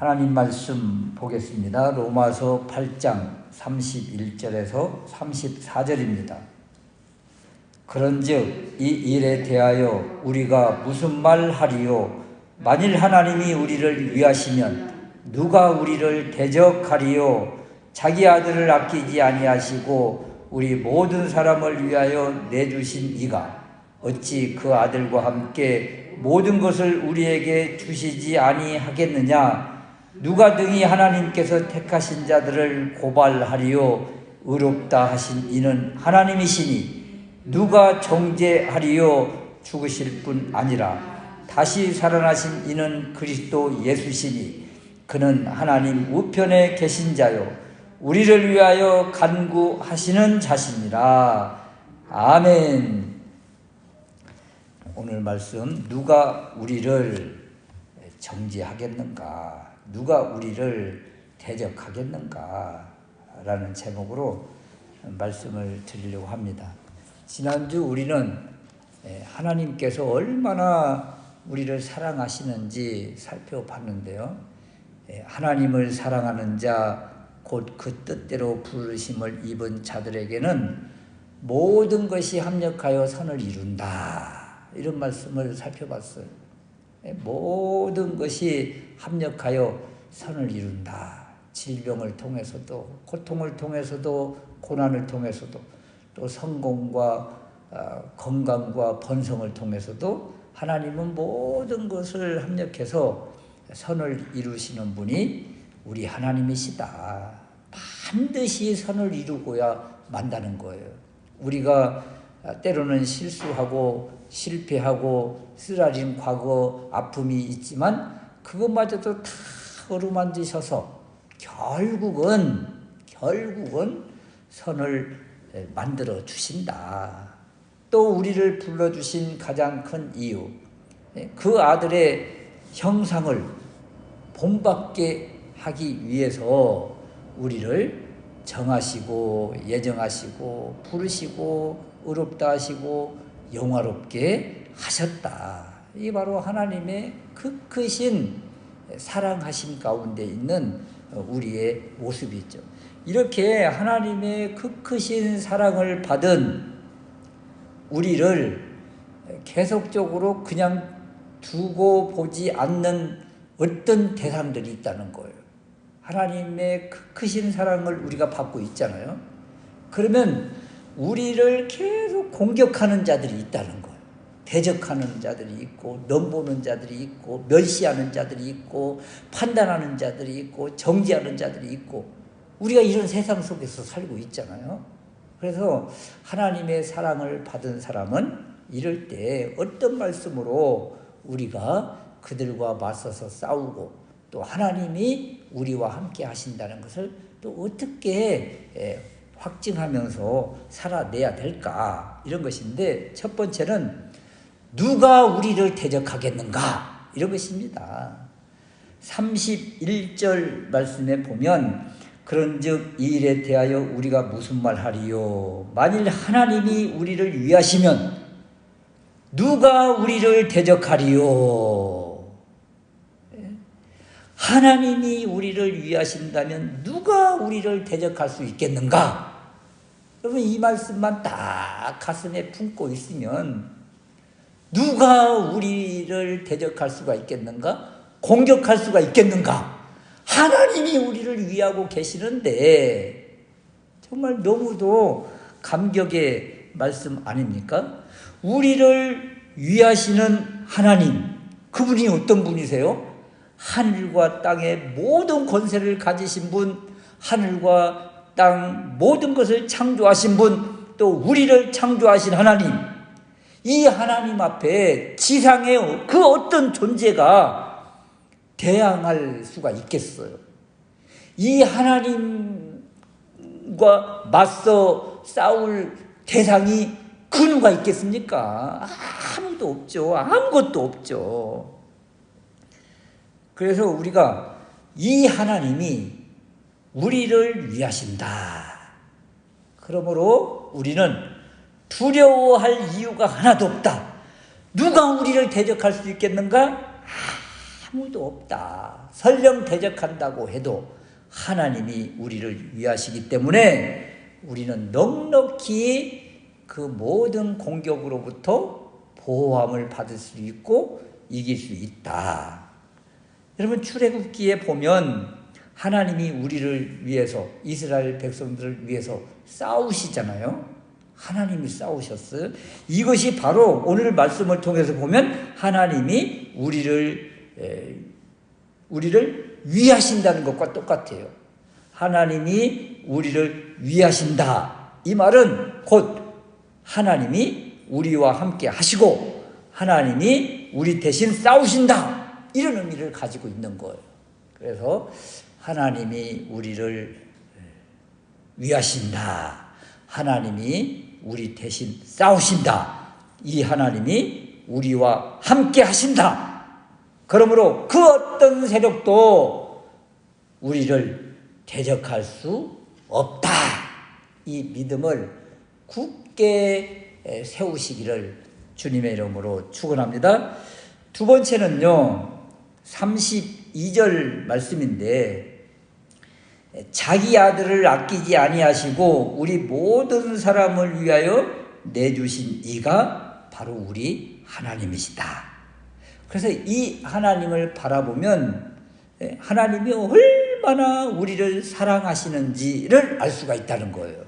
하나님 말씀 보겠습니다. 로마서 8장 31절에서 34절입니다. 그런즉 이 일에 대하여 우리가 무슨 말 하리요? 만일 하나님이 우리를 위하시면 누가 우리를 대적하리요? 자기 아들을 아끼지 아니하시고 우리 모든 사람을 위하여 내주신 이가 어찌 그 아들과 함께 모든 것을 우리에게 주시지 아니하겠느냐? 누가 등이 하나님께서 택하신 자들을 고발하리요? 의롭다 하신 이는 하나님이시니 누가 정죄하리요? 죽으실 뿐 아니라 다시 살아나신 이는 그리스도 예수시니 그는 하나님 우편에 계신 자요 우리를 위하여 간구하시는 자시니라. 아멘. 오늘 말씀, 누가 우리를 정죄하겠는가? 누가 우리를 대적하겠는가? 라는 제목으로 말씀을 드리려고 합니다. 지난주 우리는 하나님께서 얼마나 우리를 사랑하시는지 살펴봤는데요. 하나님을 사랑하는 자, 곧 그 뜻대로 부르심을 입은 자들에게는 모든 것이 합력하여 선을 이룬다. 이런 말씀을 살펴봤어요. 모든 것이 합력하여 선을 이룬다. 질병을 통해서도, 고통을 통해서도, 고난을 통해서도, 또 성공과 건강과 번성을 통해서도 하나님은 모든 것을 합력해서 선을 이루시는 분이 우리 하나님이시다. 반드시 선을 이루고야 만다는 거예요. 우리가 때로는 실수하고 실패하고 쓰라린 과거 아픔이 있지만 그것마저도 다 어루만지셔서 결국은 선을 만들어 주신다. 또 우리를 불러주신 가장 큰 이유, 그 아들의 형상을 본받게 하기 위해서 우리를 정하시고 예정하시고 부르시고 의롭다 하시고 영화롭게 하셨다. 이게 바로 하나님의 그 크신 사랑하심 가운데 있는 우리의 모습이죠. 이렇게 하나님의 그 크신 사랑을 받은 우리를 계속적으로 그냥 두고 보지 않는 어떤 대상들이 있다는 거예요. 하나님의 그 크신 사랑을 우리가 받고 있잖아요. 그러면 우리를 계속 공격하는 자들이 있다는 거예요. 대적하는 자들이 있고, 넘보는 자들이 있고, 멸시하는 자들이 있고, 판단하는 자들이 있고, 정죄하는 자들이 있고, 우리가 이런 세상 속에서 살고 있잖아요. 그래서 하나님의 사랑을 받은 사람은 이럴 때 어떤 말씀으로 우리가 그들과 맞서서 싸우고 또 하나님이 우리와 함께 하신다는 것을 또 어떻게 확증하면서 살아내야 될까? 이런 것인데, 첫 번째는 누가 우리를 대적하겠는가? 이런 것입니다. 31절 말씀에 보면 그런즉 이 일에 대하여 우리가 무슨 말 하리요? 만일 하나님이 우리를 위하시면 누가 우리를 대적하리요? 하나님이 우리를 위하신다면 누가 우리를 대적할 수 있겠는가? 여러분, 이 말씀만 딱 가슴에 품고 있으면 누가 우리를 대적할 수가 있겠는가? 공격할 수가 있겠는가? 하나님이 우리를 위하고 계시는데, 정말 너무도 감격의 말씀 아닙니까? 우리를 위하시는 하나님, 그분이 어떤 분이세요? 하늘과 땅의 모든 권세를 가지신 분, 하늘과 땅 모든 것을 창조하신 분, 또 우리를 창조하신 하나님, 이 하나님 앞에 지상의 그 어떤 존재가 대항할 수가 있겠어요? 이 하나님과 맞서 싸울 대상이 그 누가 있겠습니까? 아무도 없죠. 아무것도 없죠. 그래서 우리가 이 하나님이 우리를 위하신다. 그러므로 우리는 두려워할 이유가 하나도 없다. 누가 우리를 대적할 수 있겠는가? 아무도 없다. 설령 대적한다고 해도 하나님이 우리를 위하시기 때문에 우리는 넉넉히 그 모든 공격으로부터 보호함을 받을 수 있고 이길 수 있다. 여러분, 출애굽기에 보면 하나님이 우리를 위해서, 이스라엘 백성들을 위해서 싸우시잖아요. 하나님이 싸우셨어요. 이것이 바로 오늘 말씀을 통해서 보면 하나님이 우리를 위하신다는 것과 똑같아요. 하나님이 우리를 위하신다. 이 말은 곧 하나님이 우리와 함께 하시고 하나님이 우리 대신 싸우신다. 이런 의미를 가지고 있는 거예요. 그래서 하나님이 우리를 위하신다. 하나님이 우리 대신 싸우신다. 이 하나님이 우리와 함께 하신다. 그러므로 그 어떤 세력도 우리를 대적할 수 없다. 이 믿음을 굳게 세우시기를 주님의 이름으로 축원합니다. 두 번째는요, 32절 말씀인데, 자기 아들을 아끼지 아니하시고 우리 모든 사람을 위하여 내주신 이가 바로 우리 하나님이시다. 그래서 이 하나님을 바라보면 하나님이 얼마나 우리를 사랑하시는지를 알 수가 있다는 거예요.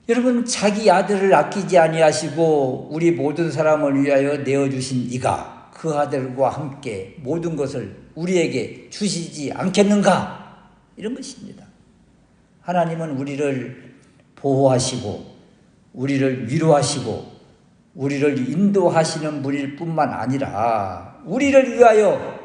여러분, 자기 아들을 아끼지 아니하시고 우리 모든 사람을 위하여 내어주신 이가 그 아들과 함께 모든 것을 우리에게 주시지 않겠는가? 이런 것입니다. 하나님은 우리를 보호하시고 우리를 위로하시고 우리를 인도하시는 분일 뿐만 아니라 우리를 위하여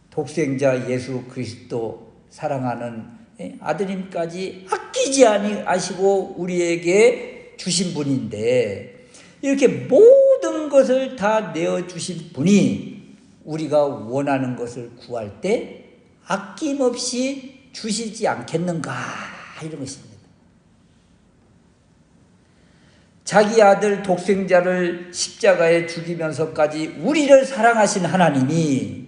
독생자 예수 그리스도 사랑하는 아드님까지 아끼지 아니하시고 우리에게 주신 분인데, 이렇게 모든 것을 다 내어주신 분이 우리가 원하는 것을 구할 때 아낌없이 주시지 않겠는가, 이런 것입니다. 자기 아들 독생자를 십자가에 죽이면서까지 우리를 사랑하신 하나님이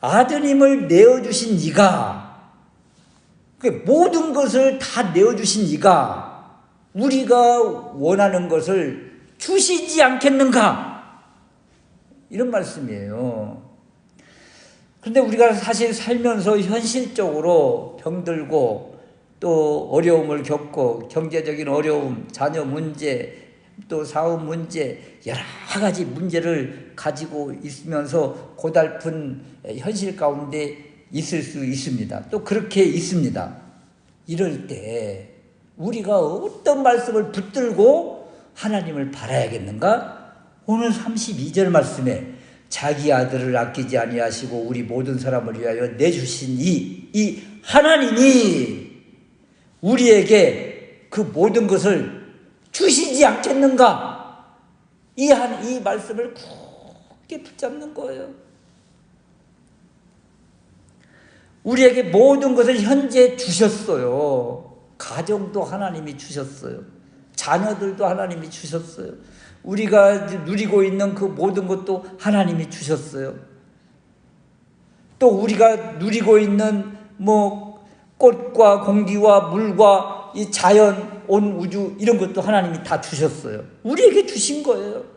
아드님을 내어주신 이가, 모든 것을 다 내어주신 이가 우리가 원하는 것을 주시지 않겠는가, 이런 말씀이에요. 그런데 우리가 사실 살면서 현실적으로 병들고 또 어려움을 겪고 경제적인 어려움, 자녀 문제, 또 사업 문제, 여러 가지 문제를 가지고 있으면서 고달픈 현실 가운데 있을 수 있습니다. 또 그렇게 있습니다. 이럴 때 우리가 어떤 말씀을 붙들고 하나님을 바라야겠는가? 오늘 32절 말씀에 자기 아들을 아끼지 아니하시고 우리 모든 사람을 위하여 내주신 이 하나님이 우리에게 그 모든 것을 주시지 않겠는가? 이 말씀을 굳게 붙잡는 거예요. 우리에게 모든 것을 현재 주셨어요. 가정도 하나님이 주셨어요. 자녀들도 하나님이 주셨어요. 우리가 누리고 있는 그 모든 것도 하나님이 주셨어요. 또 우리가 누리고 있는 꽃과 공기와 물과 이 자연, 온 우주, 이런 것도 하나님이 다 주셨어요. 우리에게 주신 거예요.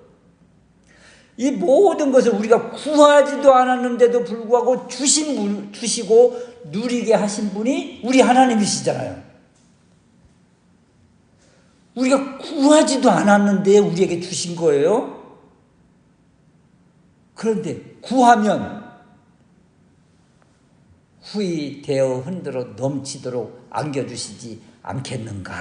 이 모든 것을 우리가 구하지도 않았는데도 불구하고 주시고 누리게 하신 분이 우리 하나님이시잖아요. 우리가 구하지도 않았는데 우리에게 주신 거예요. 그런데 구하면 후히 되어 흔들어 넘치도록 안겨주시지 않겠는가.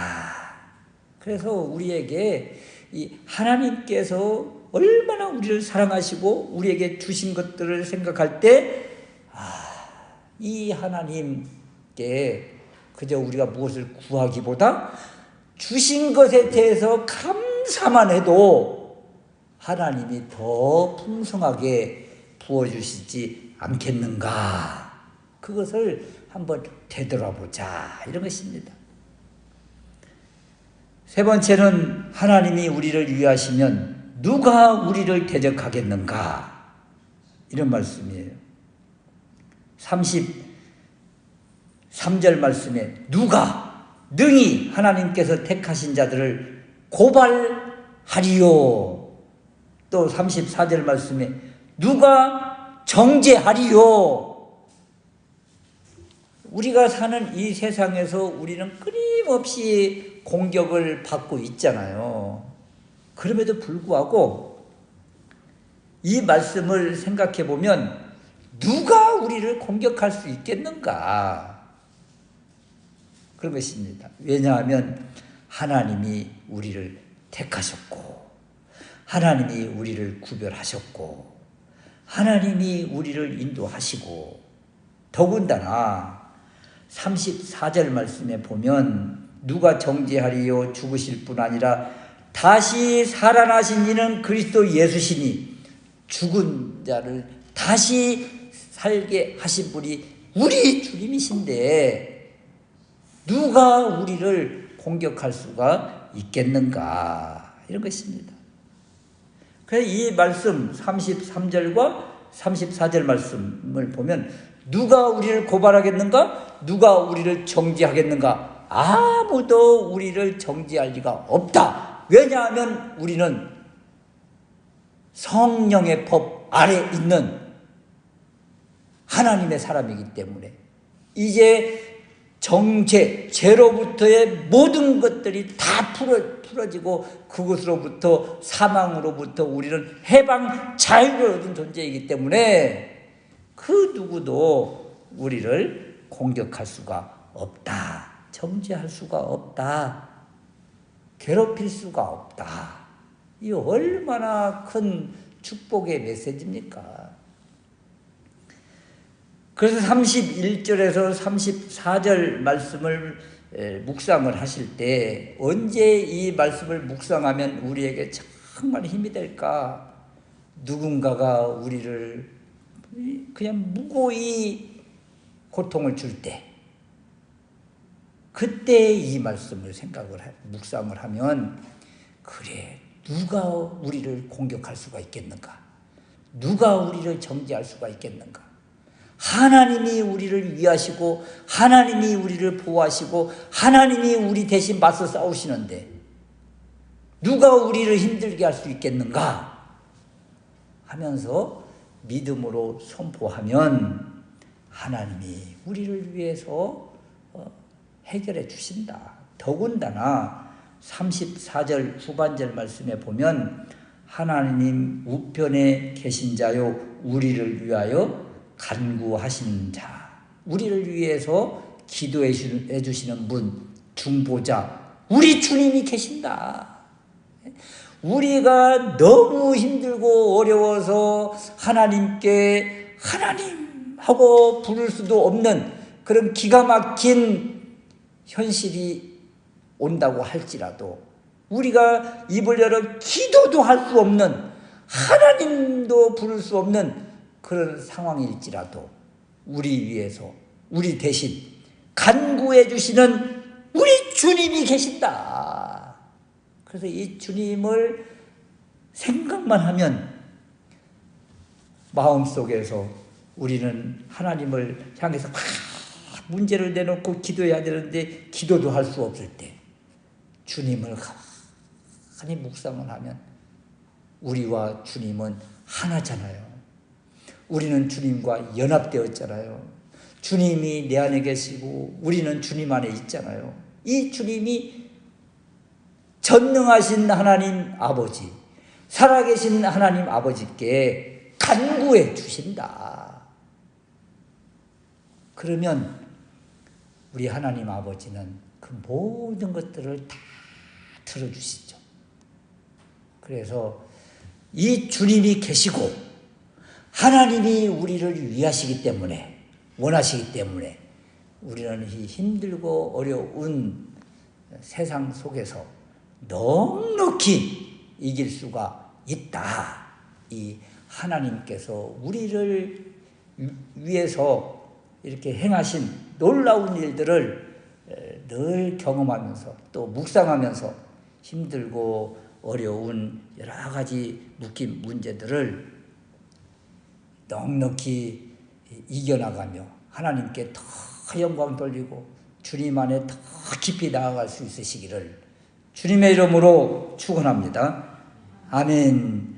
그래서 우리에게 이 하나님께서 얼마나 우리를 사랑하시고 우리에게 주신 것들을 생각할 때 이 하나님께 그저 우리가 무엇을 구하기보다 주신 것에 대해서 감사만 해도 하나님이 더 풍성하게 부어주시지 않겠는가. 그것을 한번 되돌아보자, 이런 것입니다. 세 번째는 하나님이 우리를 위하시면 누가 우리를 대적하겠는가? 이런 말씀이에요. 33절 말씀에 누가 능히 하나님께서 택하신 자들을 고발하리요. 또 34절 말씀에 누가 정죄하리요. 우리가 사는 이 세상에서 우리는 끊임없이 공격을 받고 있잖아요. 그럼에도 불구하고 이 말씀을 생각해 보면 누가 우리를 공격할 수 있겠는가? 그런 것입니다. 왜냐하면 하나님이 우리를 택하셨고 하나님이 우리를 구별하셨고 하나님이 우리를 인도하시고 더군다나 34절 말씀에 보면 누가 정죄하리요 죽으실 뿐 아니라 다시 살아나신 이는 그리스도 예수시니 죽은 자를 다시 살게 하신 분이 우리 주님이신데 누가 우리를 공격할 수가 있겠는가? 이런 것입니다. 그래서 이 말씀 33절과 34절 말씀을 보면 누가 우리를 고발하겠는가? 누가 우리를 정죄하겠는가? 아무도 우리를 정죄할 리가 없다. 왜냐하면 우리는 성령의 법 아래 있는 하나님의 사람이기 때문에 이제 죄로부터의 모든 것들이 다 풀어지고 그것으로부터 사망으로부터 우리는 해방 자유를 얻은 존재이기 때문에 그 누구도 우리를 공격할 수가 없다. 정죄할 수가 없다. 괴롭힐 수가 없다. 이 얼마나 큰 축복의 메시지입니까? 그래서 31절에서 34절 말씀을 묵상을 하실 때 언제 이 말씀을 묵상하면 우리에게 정말 힘이 될까? 누군가가 우리를 그냥 무고히 고통을 줄 때 그때 이 말씀을 묵상을 하면 그래 누가 우리를 공격할 수가 있겠는가? 누가 우리를 정죄할 수가 있겠는가? 하나님이 우리를 위하시고 하나님이 우리를 보호하시고 하나님이 우리 대신 맞서 싸우시는데 누가 우리를 힘들게 할 수 있겠는가? 하면서 믿음으로 선포하면 하나님이 우리를 위해서 해결해 주신다. 더군다나 34절 후반절 말씀에 보면 하나님 우편에 계신 자요 우리를 위하여 간구하신 자, 우리를 위해서 기도해 주시는 분, 중보자, 우리 주님이 계신다. 우리가 너무 힘들고 어려워서 하나님께 하나님 하고 부를 수도 없는 그런 기가 막힌 현실이 온다고 할지라도 우리가 입을 열어 기도도 할 수 없는 하나님도 부를 수 없는 그런 상황일지라도 우리 위해서 우리 대신 간구해 주시는 우리 주님이 계신다. 그래서 이 주님을 생각만 하면 마음속에서 우리는 하나님을 향해서 막 문제를 내놓고 기도해야 되는데 기도도 할 수 없을 때 주님을 가만히 묵상을 하면 우리와 주님은 하나잖아요. 우리는 주님과 연합되었잖아요. 주님이 내 안에 계시고 우리는 주님 안에 있잖아요. 이 주님이 전능하신 하나님 아버지, 살아계신 하나님 아버지께 간구해 주신다. 그러면 우리 하나님 아버지는 그 모든 것들을 다 들어주시죠. 그래서 이 주님이 계시고 하나님이 우리를 위하시기 때문에 원하시기 때문에 우리는 이 힘들고 어려운 세상 속에서 넉넉히 이길 수가 있다. 이 하나님께서 우리를 위해서 이렇게 행하신 놀라운 일들을 늘 경험하면서 또 묵상하면서 힘들고 어려운 여러 가지 묶인 문제들을 넉넉히 이겨나가며 하나님께 더 영광 돌리고 주님 안에 더 깊이 나아갈 수 있으시기를 주님의 이름으로 축원합니다. 아멘.